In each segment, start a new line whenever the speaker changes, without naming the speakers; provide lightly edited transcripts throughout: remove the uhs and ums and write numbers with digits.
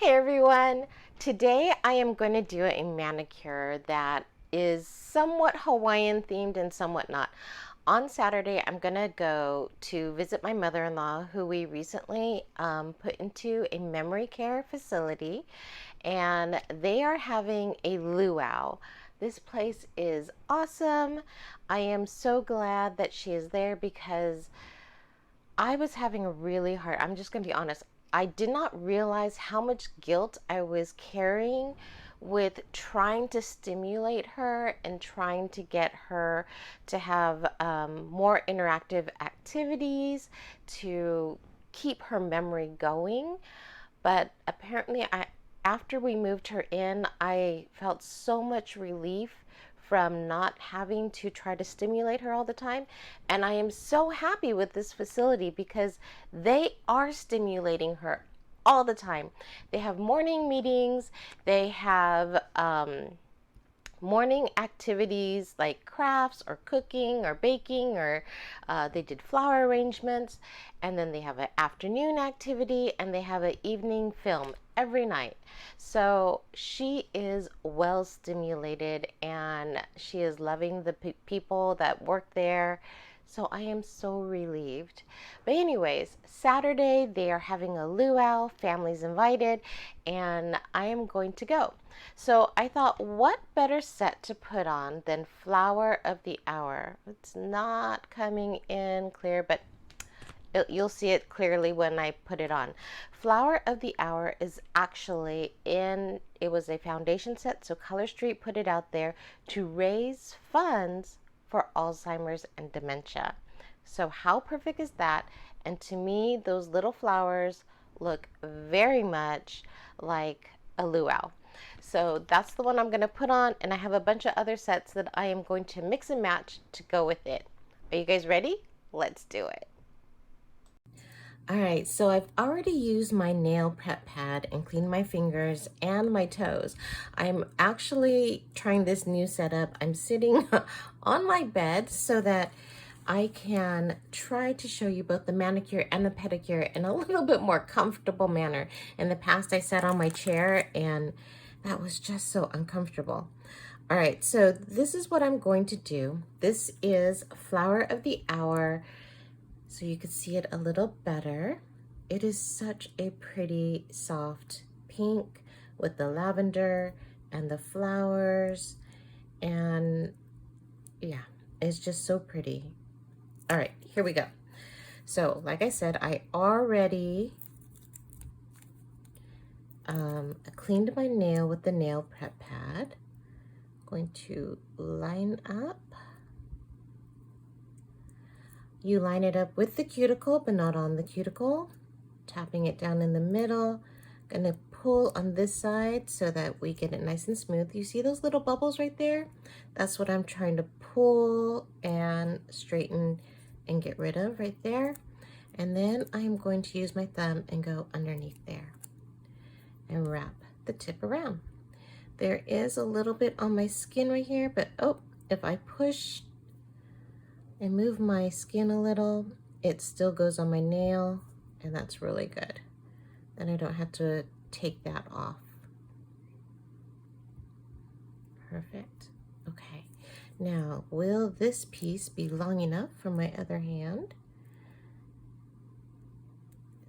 Hey everyone! Today I am going to do a manicure that is somewhat Hawaiian themed and somewhat not. On Saturday, I'm going to go to visit my mother-in-law who we recently put into a memory care facility, and they are having a luau. This place is awesome. I am so glad that she is there because I was having a really hard, I'm just going to be honest. I did not realize how much guilt I was carrying with trying to stimulate her and trying to get her to have more interactive activities to keep her memory going. But apparently, after we moved her in, I felt so much relief from not having to try to stimulate her all the time. And I am so happy with this facility because they are stimulating her all the time. They have morning meetings, they have morning activities like crafts or cooking or baking, or they did flower arrangements, and then they have an afternoon activity, and they have an evening film every night. So she is well stimulated and she is loving the people that work there. So I am so relieved. But anyways, Saturday they are having a luau, families invited, and I am going to go. So I thought, what better set to put on than Flower of the Hour? It's not coming in clear, but you'll see it clearly when I put it on. Flower of the Hour is actually it was a foundation set, so Color Street put it out there to raise funds for Alzheimer's and dementia. So how perfect is that? And to me, those little flowers look very much like a luau. So that's the one I'm going to put on, and I have a bunch of other sets that I am going to mix and match to go with it. Are you guys ready? Let's do it. All right, so I've already used my nail prep pad and cleaned my fingers and my toes. I'm actually trying this new setup. I'm sitting on my bed so that I can try to show you both the manicure and the pedicure in a little bit more comfortable manner. In the past, I sat on my chair and that was just so uncomfortable. All right, so this is what I'm going to do. This is Flower of the Hour, so you can see it a little better. It is such a pretty soft pink with the lavender and the flowers, and yeah, it's just so pretty. All right, here we go. So like I said, I already cleaned my nail with the nail prep pad. Going to line up. You line it up with the cuticle, but not on the cuticle. Tapping it down in the middle. Gonna pull on this side so that we get it nice and smooth. You see those little bubbles right there? That's what I'm trying to pull and straighten and get rid of right there. And then I'm going to use my thumb and go underneath there and wrap the tip around. There is a little bit on my skin right here, but oh, if I push and move my skin a little, it still goes on my nail, and that's really good. Then I don't have to take that off. Perfect. Okay. Now, will this piece be long enough for my other hand?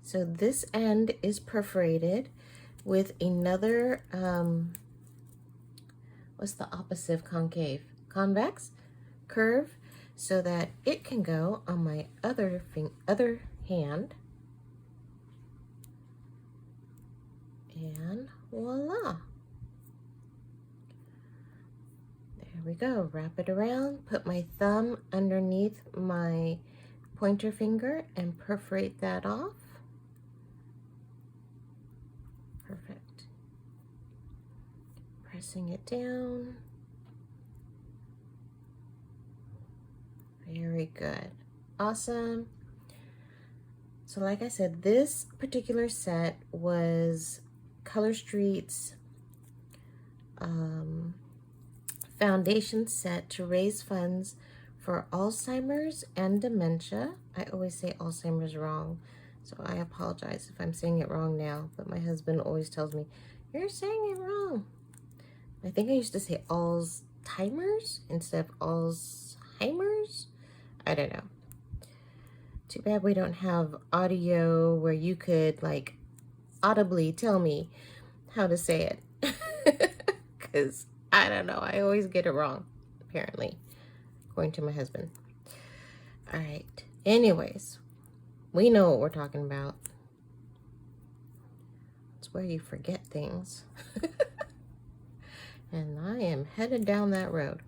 So this end is perforated with another, what's the opposite of concave? Convex curve, so that it can go on my other hand. And voila. There we go. Wrap it around, put my thumb underneath my pointer finger and perforate that off. Perfect. Pressing it down. Very good. Awesome. So like I said, this particular set was Color Street's foundation set to raise funds for Alzheimer's and dementia. I always say Alzheimer's wrong. So I apologize if I'm saying it wrong now, but my husband always tells me, you're saying it wrong. I think I used to say Alzheimer's instead of Alzheimer's. I don't know. Too bad we don't have audio where you could like audibly tell me how to say it. Because I don't know. I always get it wrong, apparently, according to my husband. All right. Anyways, we know what we're talking about. It's where you forget things. And I am headed down that road.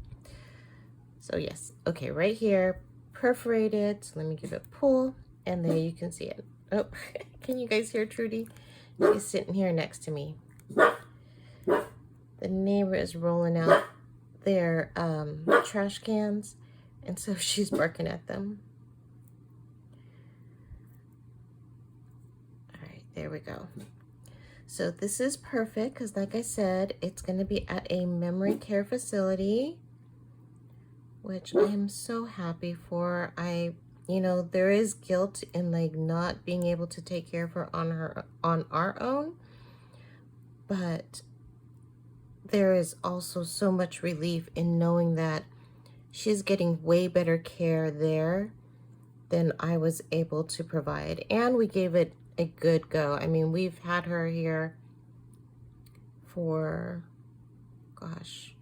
So yes, okay, right here, perforated. So let me give it a pull, and there you can see it. Oh, can you guys hear Trudy? She's sitting here next to me. The neighbor is rolling out their trash cans, and so she's barking at them. All right, there we go. So this is perfect because, like I said, it's going to be at a memory care facility, which I am so happy for. You know, there is guilt in like not being able to take care of her on our own, but there is also so much relief in knowing that she's getting way better care there than I was able to provide. And we gave it a good go. I mean, we've had her here for, gosh,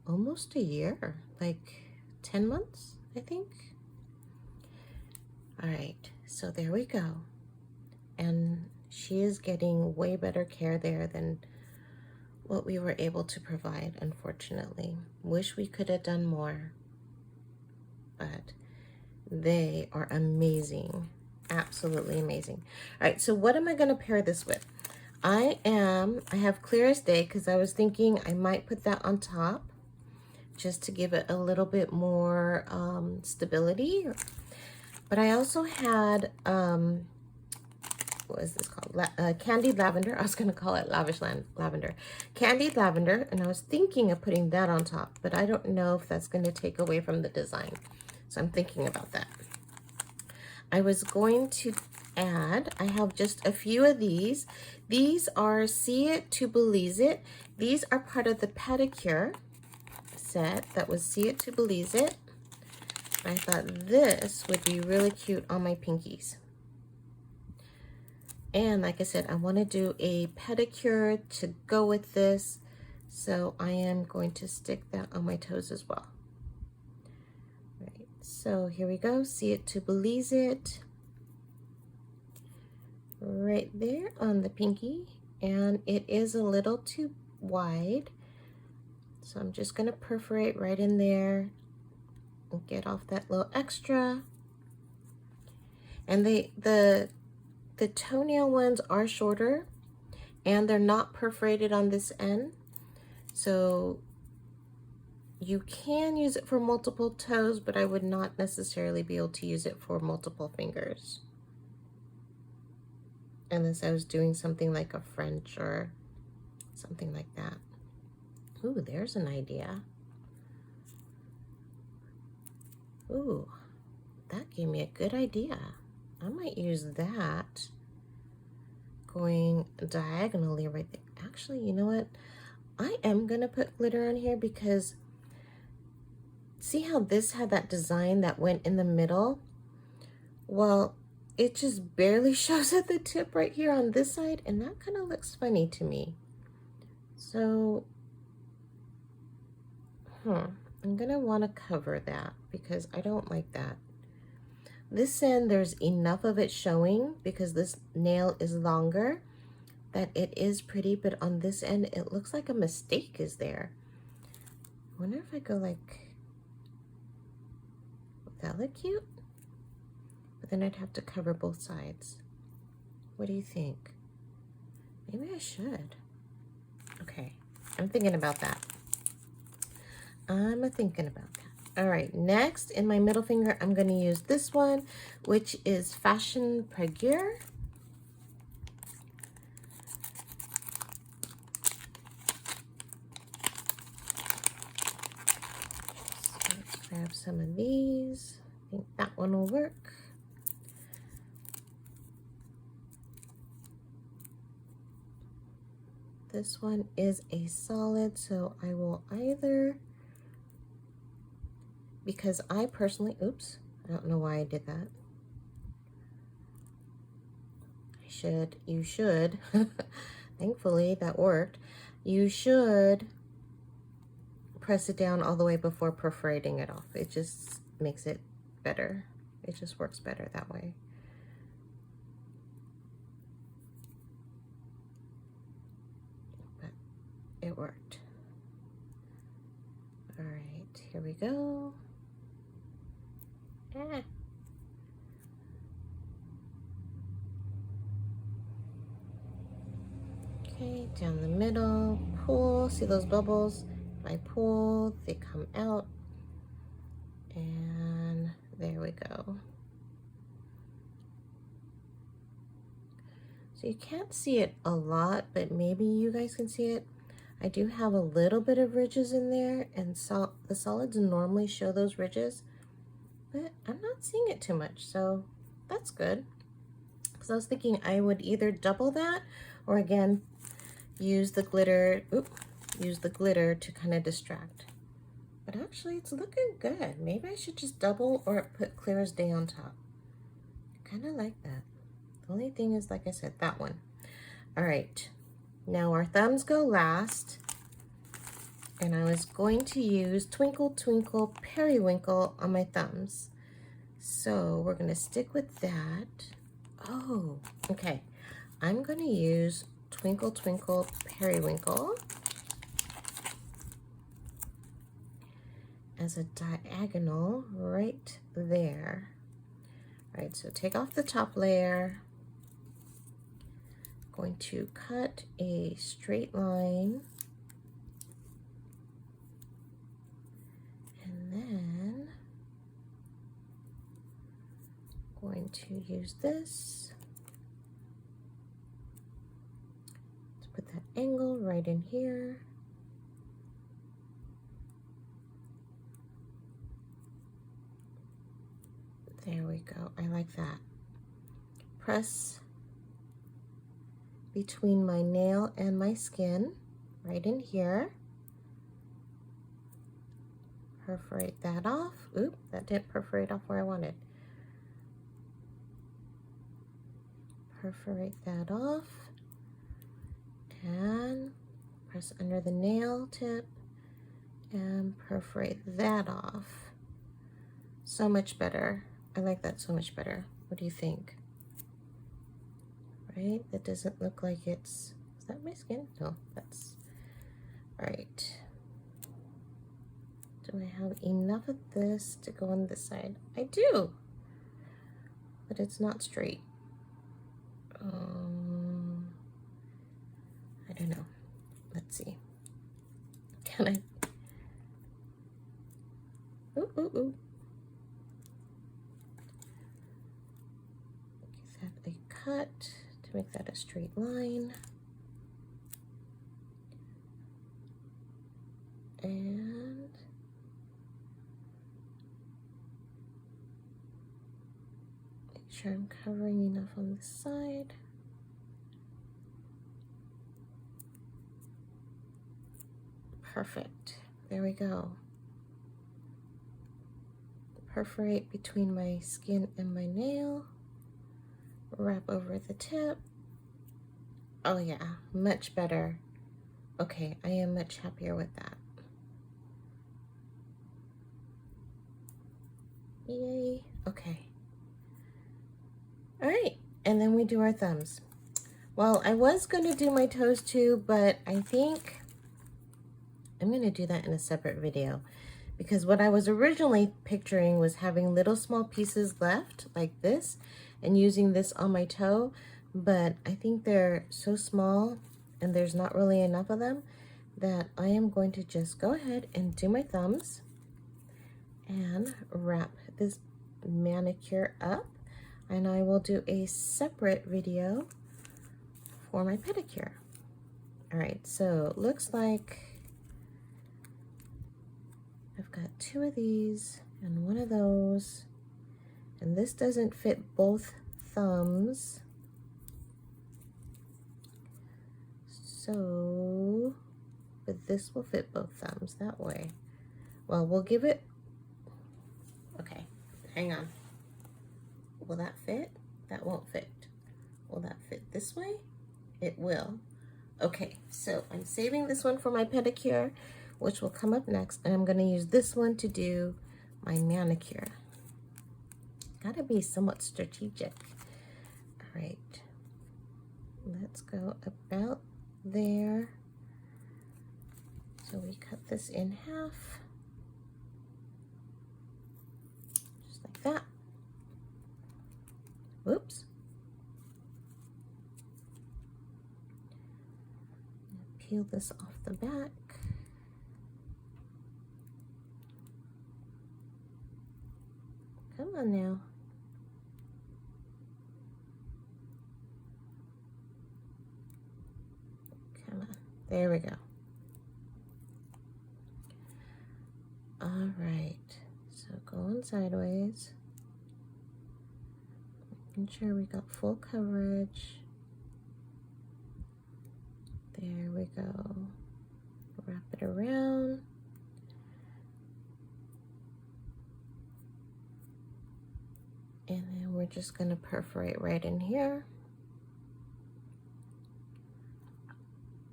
almost a year, like 10 months, I think. All right, so there we go. And she is getting way better care there than what we were able to provide, unfortunately. Wish we could have done more, but they are amazing. Absolutely amazing. All right, so what am I going to pair this with? I have Clear as Day because I was thinking I might put that on top just to give it a little bit more stability. But I also had, what is this called? Candied Lavender. I was going to call it Lavish Lavender. Candied Lavender, and I was thinking of putting that on top, but I don't know if that's going to take away from the design. So I'm thinking about that. I was going to add, I have just a few of these. These are See It to Belize It. These are part of the pedicure set that was See It to Belize It. I thought this would be really cute on my pinkies. And like I said, I want to do a pedicure to go with this. So I am going to stick that on my toes as well. Right, so here we go. See It to Belize It. Right there on the pinky. And it is a little too wide. So I'm just going to perforate right in there and get off that little extra. And the toenail ones are shorter and they're not perforated on this end. So you can use it for multiple toes, but I would not necessarily be able to use it for multiple fingers. Unless I was doing something like a French or something like that. Ooh, there's an idea. Ooh, that gave me a good idea. I might use that going diagonally right there. Actually, you know what? I am gonna put glitter on here because see how this had that design that went in the middle? Well, it just barely shows at the tip right here on this side, and that kind of looks funny to me. So, I'm gonna want to cover that because I don't like that. This end, there's enough of it showing because this nail is longer that it is pretty, but on this end, it looks like a mistake is there. I wonder if I go like, would that look cute? But then I'd have to cover both sides. What do you think? Maybe I should. Okay, I'm thinking about that. I'm thinking about that. All right, next in my middle finger, I'm going to use this one, which is Fashion Prague-er. So let's grab some of these. I think that one will work. And then I'm going to This one is a solid, so I will either, because I personally, oops, I don't know why I did that. You should, thankfully that worked. You should press it down all the way before perforating it off. It just makes it better. It just works better that way. But it worked. All right, here we go. Ah. Okay, down the middle, pull, see those bubbles? If I pull, they come out, and there we go. So you can't see it a lot, but maybe you guys can see it. I do have a little bit of ridges in there, and so the solids normally show those ridges, but I'm not seeing it too much, so that's good. Because I was thinking I would either double that, or again, use the glitter, use the glitter to kind of distract. But actually it's looking good. Maybe I should just double or put clear as day on top. I kind of like that. The only thing is, like I said, that one. All right, now our thumbs go last. And I was going to use Twinkle, Twinkle, Periwinkle on my thumbs. So we're gonna stick with that. Oh, okay. I'm gonna use Twinkle, Twinkle, Periwinkle as a diagonal right there. All right, so take off the top layer. Going to cut a straight line. And then going to use this to put that angle right in here. There we go. I like that. Press between my nail and my skin right in here. Perforate that off. Oop, that didn't perforate off where I wanted. Perforate that off and press under the nail tip and perforate that off. So much better. I like that so much better. What do you think? Right? That doesn't look like it's, is that my skin? No, that's, all right. Do I have enough of this to go on this side? I do, but it's not straight. I don't know. Let's see. Can I? Ooh, ooh, ooh. Give that a cut to make that a straight line. And make sure I'm covering enough on this side. Perfect. There we go. Perforate between my skin and my nail. Wrap over the tip. Oh yeah, much better. Okay, I am much happier with that. Yay. Okay. All right, and then we do our thumbs. Well, I was going to do my toes too, but I think I'm going to do that in a separate video, because what I was originally picturing was having little small pieces left like this and using this on my toe, but I think they're so small and there's not really enough of them that I am going to just go ahead and do my thumbs and wrap this manicure up, and I will do a separate video for my pedicure. All right, so it looks like I've got 2 of these and 1 of those, and this doesn't fit both thumbs. So, but this will fit both thumbs that way. Well, we'll give it, okay, hang on. Will that fit? That won't fit. Will that fit this way? It will. Okay, so I'm saving this one for my pedicure, which will come up next, and I'm gonna use this one to do my manicure. Gotta be somewhat strategic. All right, let's go about there. So we cut this in half, just like that. Whoops. Peel this off the back. Come on now. Come on. There we go. All right. So going sideways. Making sure we got full coverage. There we go. Wrap it around. And then we're just going to perforate right in here.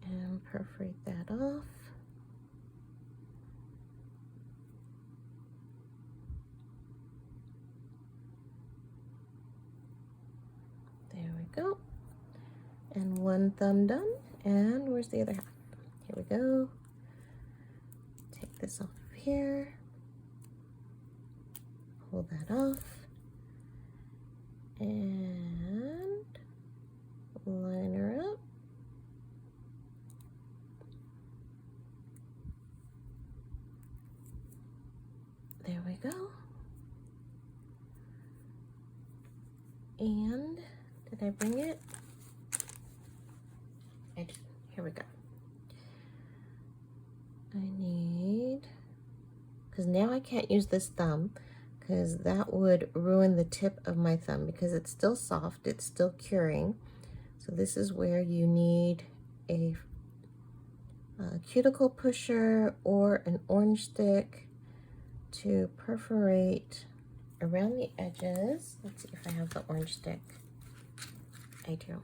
And perforate that off. There we go. And one thumb done. And where's the other half? Here we go. Take this off of here. Pull that off. And line her up. There we go. And did I bring it? I did. Here we go. I need, because now I can't use this thumb because that would ruin the tip of my thumb because it's still soft, it's still curing. So this is where you need a cuticle pusher or an orange stick to perforate around the edges. Let's see if I have the orange stick. I do.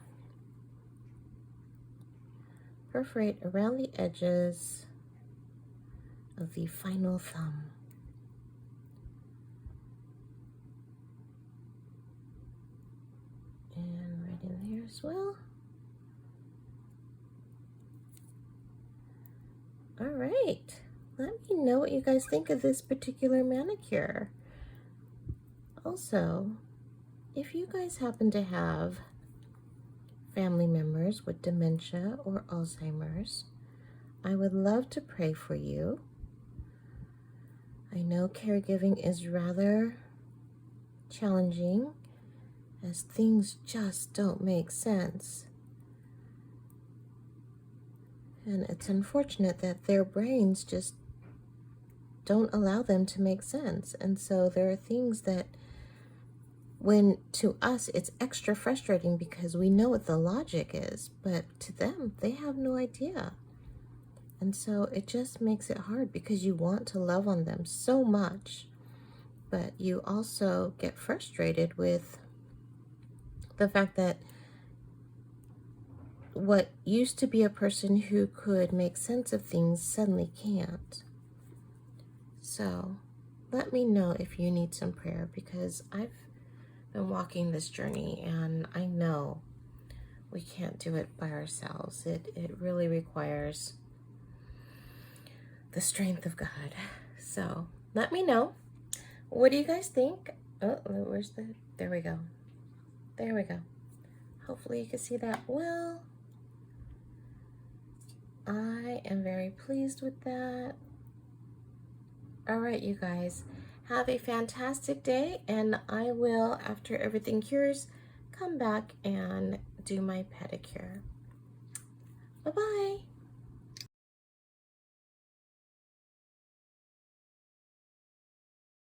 Perforate around the edges of the final thumb. And right in there as well. All right, let me know what you guys think of this particular manicure. Also, if you guys happen to have family members with dementia or Alzheimer's, I would love to pray for you. I know caregiving is rather challenging as things just don't make sense. And it's unfortunate that their brains just don't allow them to make sense. And so there are things that, when to us it's extra frustrating because we know what the logic is, but to them, they have no idea. And so it just makes it hard because you want to love on them so much, but you also get frustrated with the fact that what used to be a person who could make sense of things suddenly can't. So let me know if you need some prayer, because I've been walking this journey and I know we can't do it by ourselves. It really requires the strength of God. So let me know. What do you guys think? Oh, where's the, there we go. There we go. Hopefully you can see that well. I am very pleased with that. All right, you guys, have a fantastic day, and I will, after everything cures, come back and do my pedicure. Bye-bye.